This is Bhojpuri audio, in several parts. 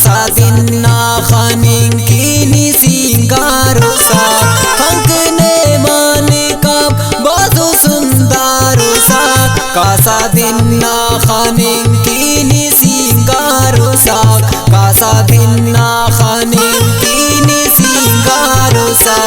कासा दिन्ना खानिंग की सिंगारो सा हंकने माने का बाजू सुंदरो सा कासा दिन्ना खानिंग की सिंगारो सा कासा दिन्ना खानिंग की सिंगारो सा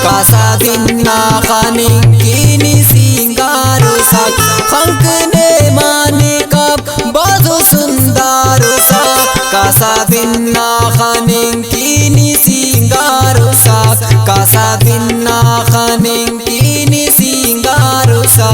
कासा दिन्ना खानिंग की सिंगारो सा हंकने माने का बाजू सुंदरो सा कासा दिन्ना खानिंग की सिंगारो सा कासा दिन्ना खानिंग की सिंगारो सा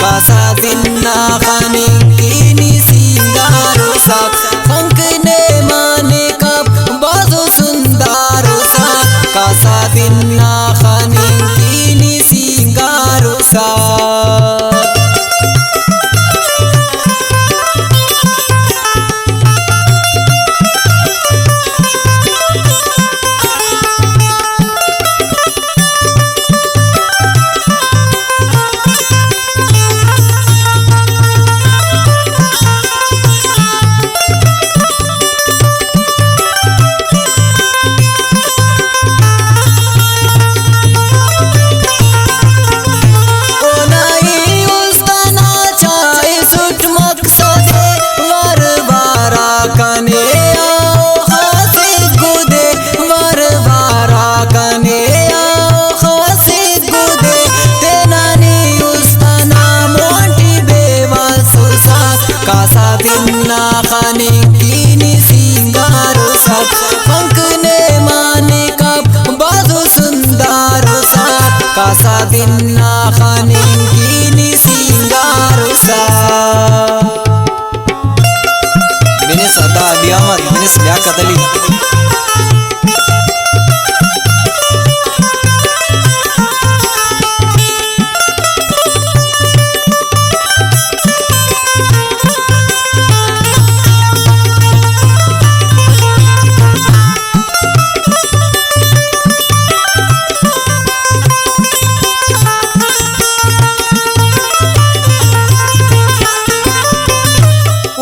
कासा दिन्ना खानिंग की सिंगारो सा हंकने माने का बाजू सुंदरो सा कासा दिन्ना खानिंग की सिंगारो सा कासा दिन्ना खानिंग की सिंगारो सा हंकने माने का बाजू सुंदरो सा कासा दिन्ना खानिंग की सिंगारो सा बिने सदा दियामत बिने लिया कदली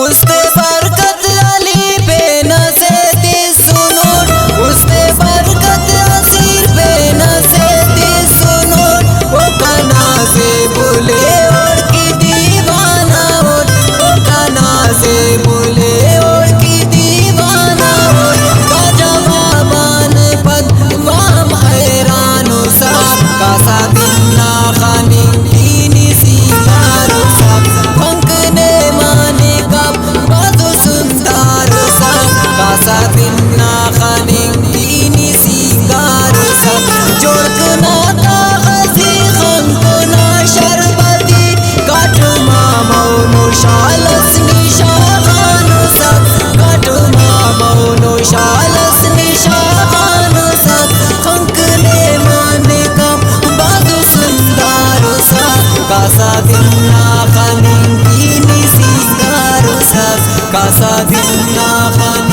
उसके बरकत अली पे न से kasadinna khanin kini singaru sas kasadinna khan